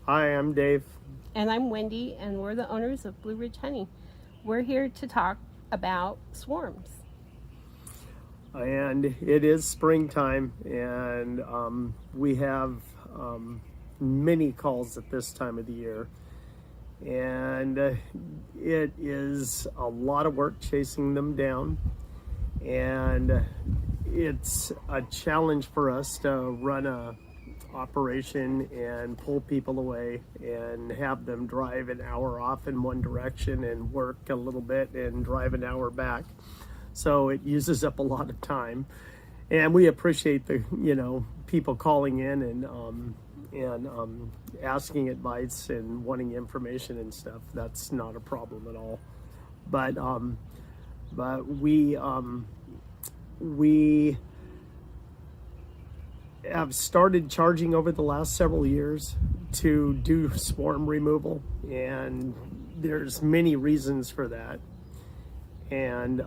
Hi, I'm Dave. And I'm Wendy, and we're the owners of Blue Ridge Honey. We're here to talk about swarms. And it is springtime, and we have many calls at this time of the year. And it is a lot of work chasing them down. And it's a challenge for us to run a operation and pull people away and have them drive an hour off in one direction and work a little bit and drive an hour back. So it uses up a lot of time, and we appreciate the people calling in and asking advice and wanting information and stuff. That's not a problem at all. But we have started charging over the last several years to do swarm removal, and there's many reasons for that. And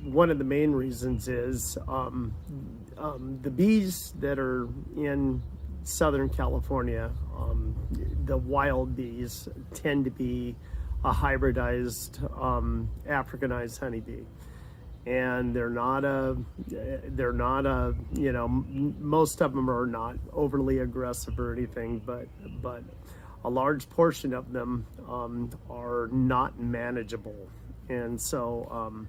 one of the main reasons is the bees that are in Southern California, the wild bees, tend to be a hybridized Africanized honeybee. And they're not a, most of them are not overly aggressive or anything, but a large portion of them are not manageable. And so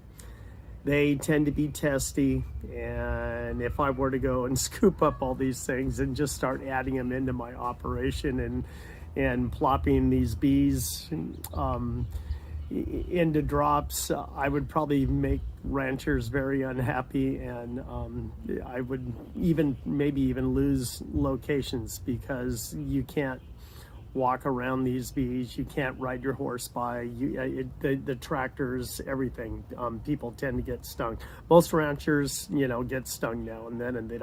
they tend to be testy. And if I were to go and scoop up all these things and just start adding them into my operation and plopping these bees into drops, I would probably make ranchers very unhappy, and I would maybe even lose locations, because you can't walk around these bees, you can't ride your horse by, the tractors, everything. People tend to get stung. Most ranchers, get stung now and then, and they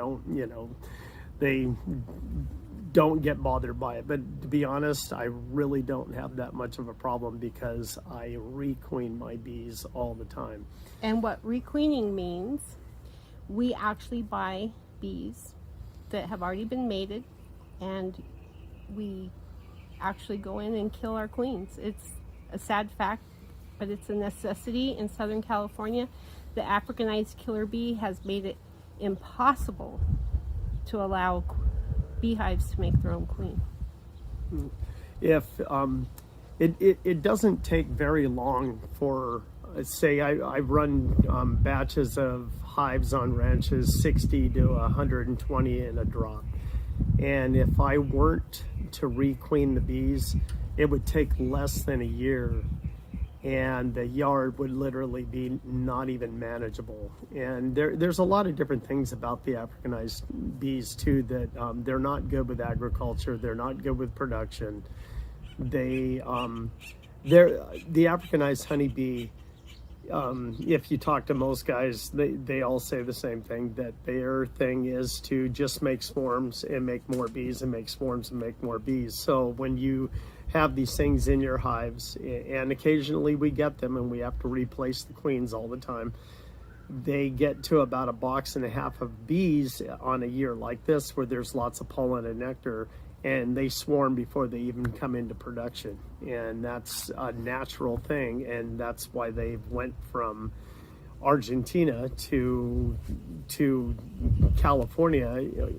don't get bothered by it. But to be honest, I really don't have that much of a problem, because I requeen my bees all the time. And what requeening means, we actually buy bees that have already been mated, and we actually go in and kill our queens. It's a sad fact, but it's a necessity in Southern California. The Africanized killer bee has made it impossible to allow beehives to make their own queen. If it doesn't take very long for, say, I run batches of hives on ranches, 60 to 120 in a drop. And if I weren't to requeen the bees, it would take less than a year, and the yard would literally be not even manageable. And there's a lot of different things about the Africanized bees too, that they're not good with agriculture, they're not good with production. The Africanized honeybee, if you talk to most guys, they all say the same thing, that their thing is to just make swarms and make more bees and make swarms and make more bees. So when you have these things in your hives, and occasionally we get them and we have to replace the queens all the time, they get to about 1.5 boxes of bees on a year like this, where there's lots of pollen and nectar, and they swarm before they even come into production. And that's a natural thing, and that's why they went from Argentina to California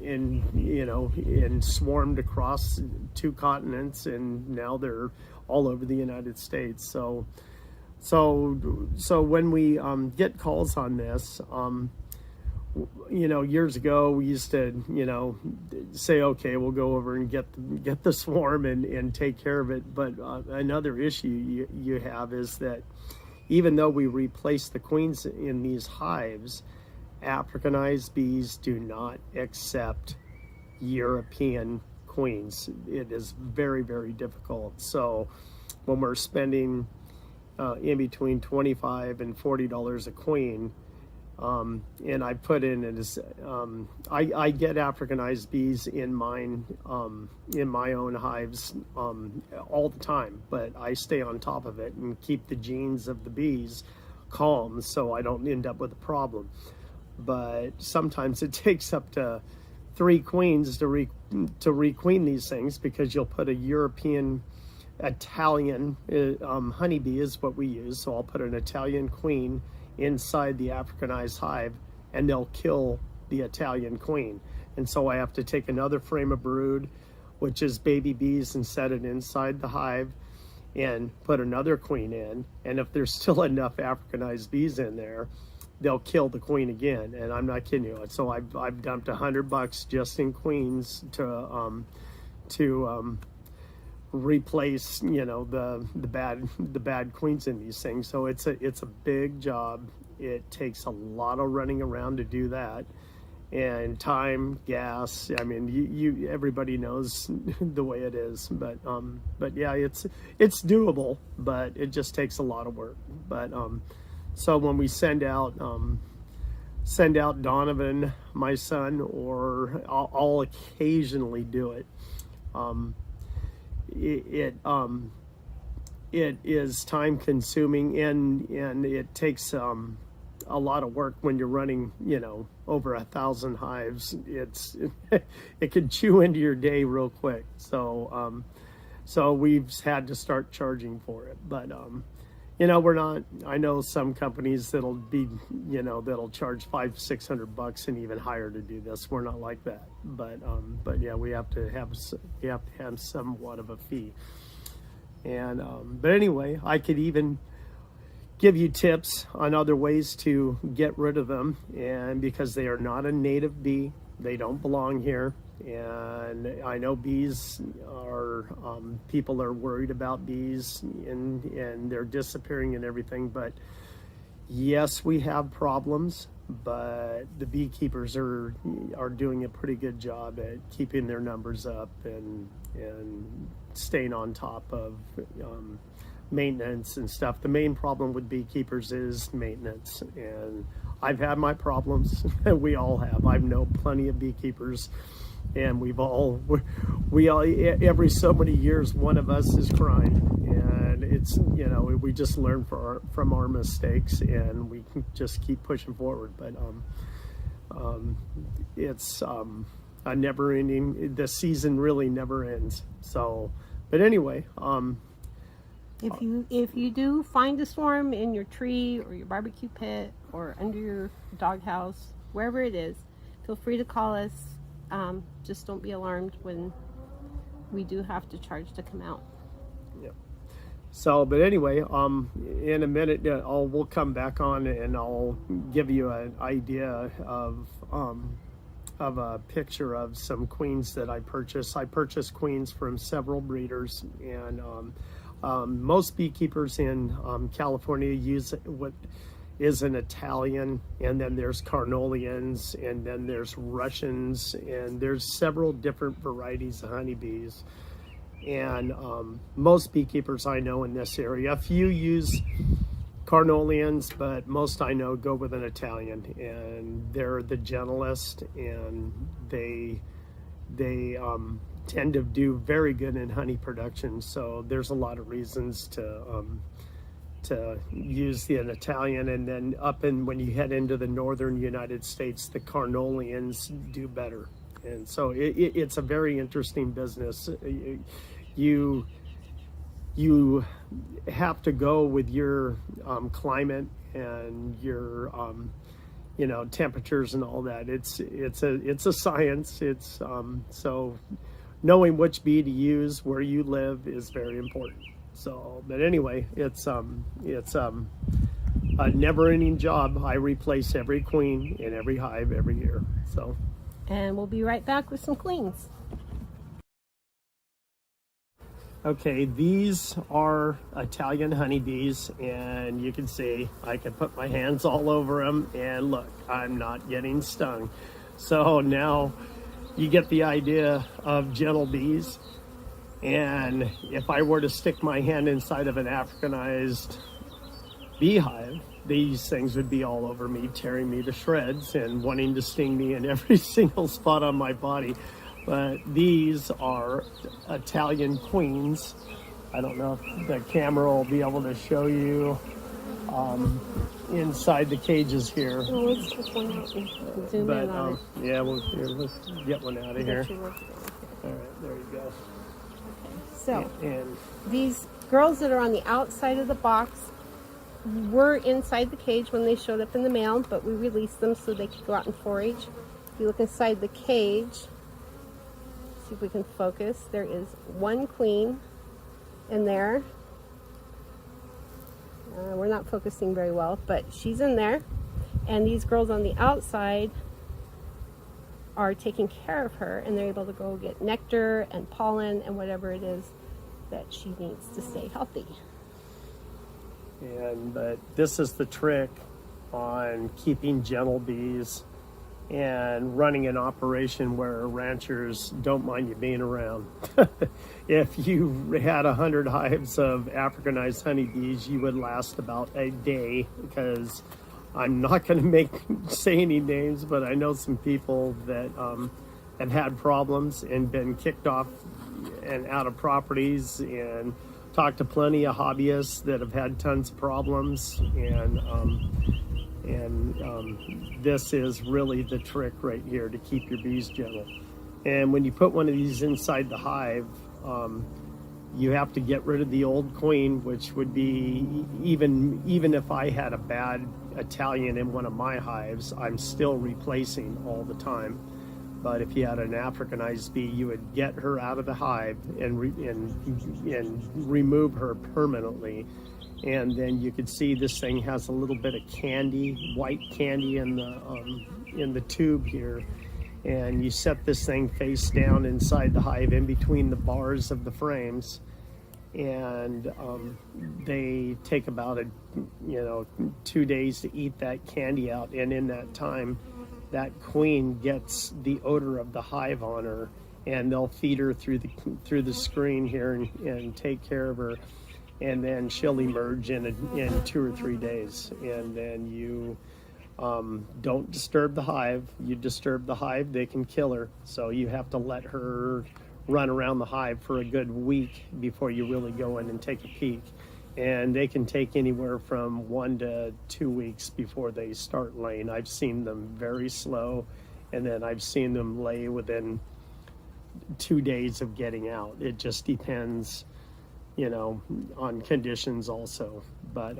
and swarmed across 2 continents, and now they're all over the United States. So when we get calls on this, years ago we used to say, okay, we'll go over and get the swarm and take care of it. But another issue you have is that even though we replace the queens in these hives, Africanized bees do not accept European queens. It is very, very difficult. So when we're spending in between $25 and $40 a queen, and I put in it as I get Africanized bees in mine, in my own hives, all the time, but I stay on top of it and keep the genes of the bees calm, so I don't end up with a problem. But sometimes it takes up to 3 queens to requeen these things, because you'll put a European Italian honeybee is what we use. So I'll put an Italian queen inside the Africanized hive, and they'll kill the Italian queen. And so I have to take another frame of brood, which is baby bees, and set it inside the hive and put another queen in. And if there's still enough Africanized bees in there, they'll kill the queen again. And I'm not kidding you. So I've dumped $100 just in queens to replace, you know, the bad queens in these things. So it's a big job. It takes a lot of running around to do that, and time, gas. I mean, you everybody knows the way it is, but yeah, it's doable, but it just takes a lot of work. But so when we send out Donovan, my son, or I'll occasionally do it. It is time consuming, and it takes a lot of work when you're running, you know, over 1,000 hives. It can chew into your day real quick. So we've had to start charging for it, but you know, we're not. I know some companies that'll be, you know, that'll charge $500-600 and even higher to do this. We're not like that, but yeah, we have to have somewhat of a fee. And but anyway, I could even give you tips on other ways to get rid of them, and because they are not a native bee, they don't belong here. And I know bees are, people are worried about bees, and they're disappearing and everything, but yes, we have problems, but the beekeepers are doing a pretty good job at keeping their numbers up and staying on top of maintenance and stuff. The main problem with beekeepers is maintenance, and I've had my problems. We all have. I know plenty of beekeepers, and we all every so many years one of us is crying, and it's, you know, we just learn from our mistakes, and we can just keep pushing forward. But it's a never ending. The season really never ends. So, but anyway, if you do find a swarm in your tree or your barbecue pit or under your doghouse, wherever it is, feel free to call us. Just don't be alarmed when we do have to charge to come out. Yeah. So, but anyway, in a minute, we'll come back on and I'll give you an idea of a picture of some queens that I purchased. I purchased queens from several breeders, and most beekeepers in California use what is an Italian, and then there's Carnolians, and then there's Russians, and there's several different varieties of honeybees. And most beekeepers I know in this area, a few use Carnolians, but most I know go with an Italian, and they're the gentlest, and they tend to do very good in honey production. So there's a lot of reasons to use an Italian. And then when you head into the northern United States, the Carnolians do better. And so it's a very interesting business. You have to go with your climate and your you know, temperatures and all that. It's a science. It's so knowing which bee to use where you live is very important. So, but anyway, it's a never-ending job. I replace every queen in every hive every year. So, and we'll be right back with some queens. Okay, these are Italian honeybees, and you can see I can put my hands all over them, and look, I'm not getting stung. So now you get the idea of gentle bees. And if I were to stick my hand inside of an Africanized beehive, these things would be all over me, tearing me to shreds and wanting to sting me in every single spot on my body. But these are Italian queens. I don't know if the camera will be able to show you. inside the cages here. Well, let's take one out and zoom But in on it. yeah, let's get one out of Get here. your work done. All right, there you go. So And these girls that are on the outside of the box were inside the cage when they showed up in the mail, but we released them so they could go out and forage. If you look inside the cage, see if we can focus, there is one queen in there. We're not focusing very well, but she's in there. And these girls on the outside are taking care of her, and they're able to go get nectar and pollen and whatever it is that she needs to stay healthy. but this is the trick on keeping gentle bees and running an operation where ranchers don't mind you being around. If you had 100 hives of Africanized honeybees, you would last about a day, because I'm not going to say any names, but I know some people that have had problems and been kicked off and out of properties, and talked to plenty of hobbyists that have had tons of problems, and this is really the trick right here to keep your bees gentle. And when you put one of these inside the hive, you have to get rid of the old queen, which would be, even if I had a bad Italian in one of my hives, I'm still replacing all the time. But if you had an Africanized bee, you would get her out of the hive and remove her permanently. And then you could see this thing has a little bit of candy, white candy in the tube here. And you set this thing face down inside the hive, in between the bars of the frames. And they take about 2 days to eat that candy out. And in that time, that queen gets the odor of the hive on her, and they'll feed her through the screen here and take care of her. And then she'll emerge in 2 or 3 days. And then you don't disturb the hive. You disturb the hive, they can kill her. So you have to let her run around the hive for a good week before you really go in and take a peek. And they can take anywhere from 1 to 2 weeks before they start laying. I've seen them very slow, and then I've seen them lay within 2 days of getting out. It just depends, on conditions also. But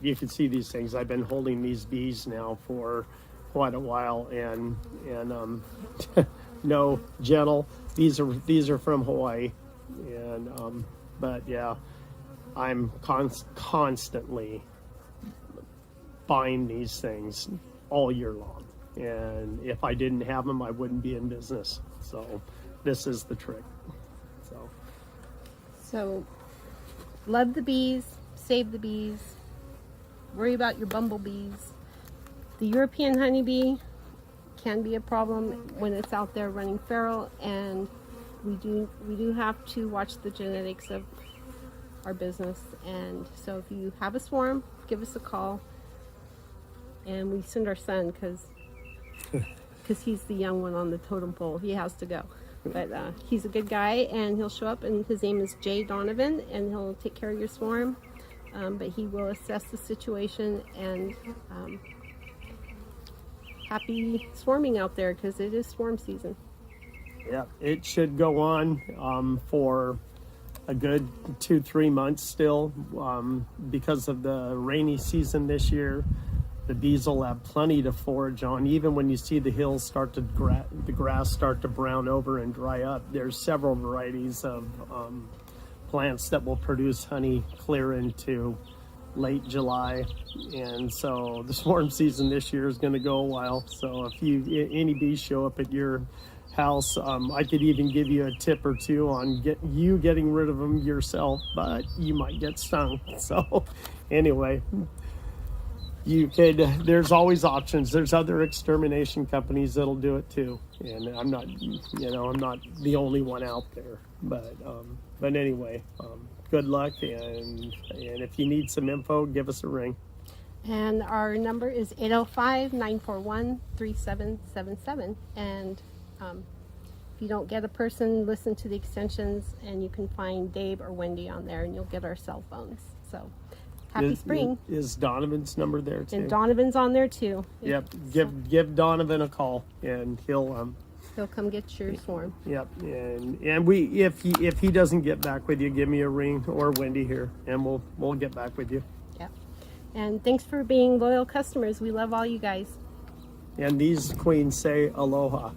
you can see these things. I've been holding these bees now for quite a while, and no, gentle. These are from Hawaii, and but yeah, I'm constantly buying these things all year long, and if I didn't have them, I wouldn't be in business. So this is the trick. So love the bees, save the bees, worry about your bumblebees. The European honeybee can be a problem when it's out there running feral, and we do have to watch the genetics of our business. And so if you have a swarm, give us a call, and we send our son because he's the young one on the totem pole. He has to go, but he's a good guy, and he'll show up, and his name is Jay Donovan, and he'll take care of your swarm. But he will assess the situation, and happy swarming out there, because it is swarm season. Yeah, it should go on for a good 2-3 months still, because of the rainy season this year. The bees will have plenty to forage on. Even when you see the hills the grass start to brown over and dry up, there's several varieties of plants that will produce honey clear into late July. And so the swarm season this year is going to go a while. So if any bees show up at your house, I could even give you a tip or two on getting rid of them yourself, but you might get stung. So anyway, there's always options. There's other extermination companies that'll do it too, and I'm not the only one out there. But anyway, good luck, and if you need some info, give us a ring. And our number is 805-941-3777. And if you don't get a person, listen to the extensions, and you can find Dave or Wendy on there, and you'll get our cell phones. So Happy spring. Is Donovan's number there too? And Donovan's on there too. Yep. Give Donovan a call, and he'll He'll come get your swarm. Yep. And we if he doesn't get back with you, give me a ring, or Wendy here, and we'll get back with you. Yep. And thanks for being loyal customers. We love all you guys. And these queens say aloha.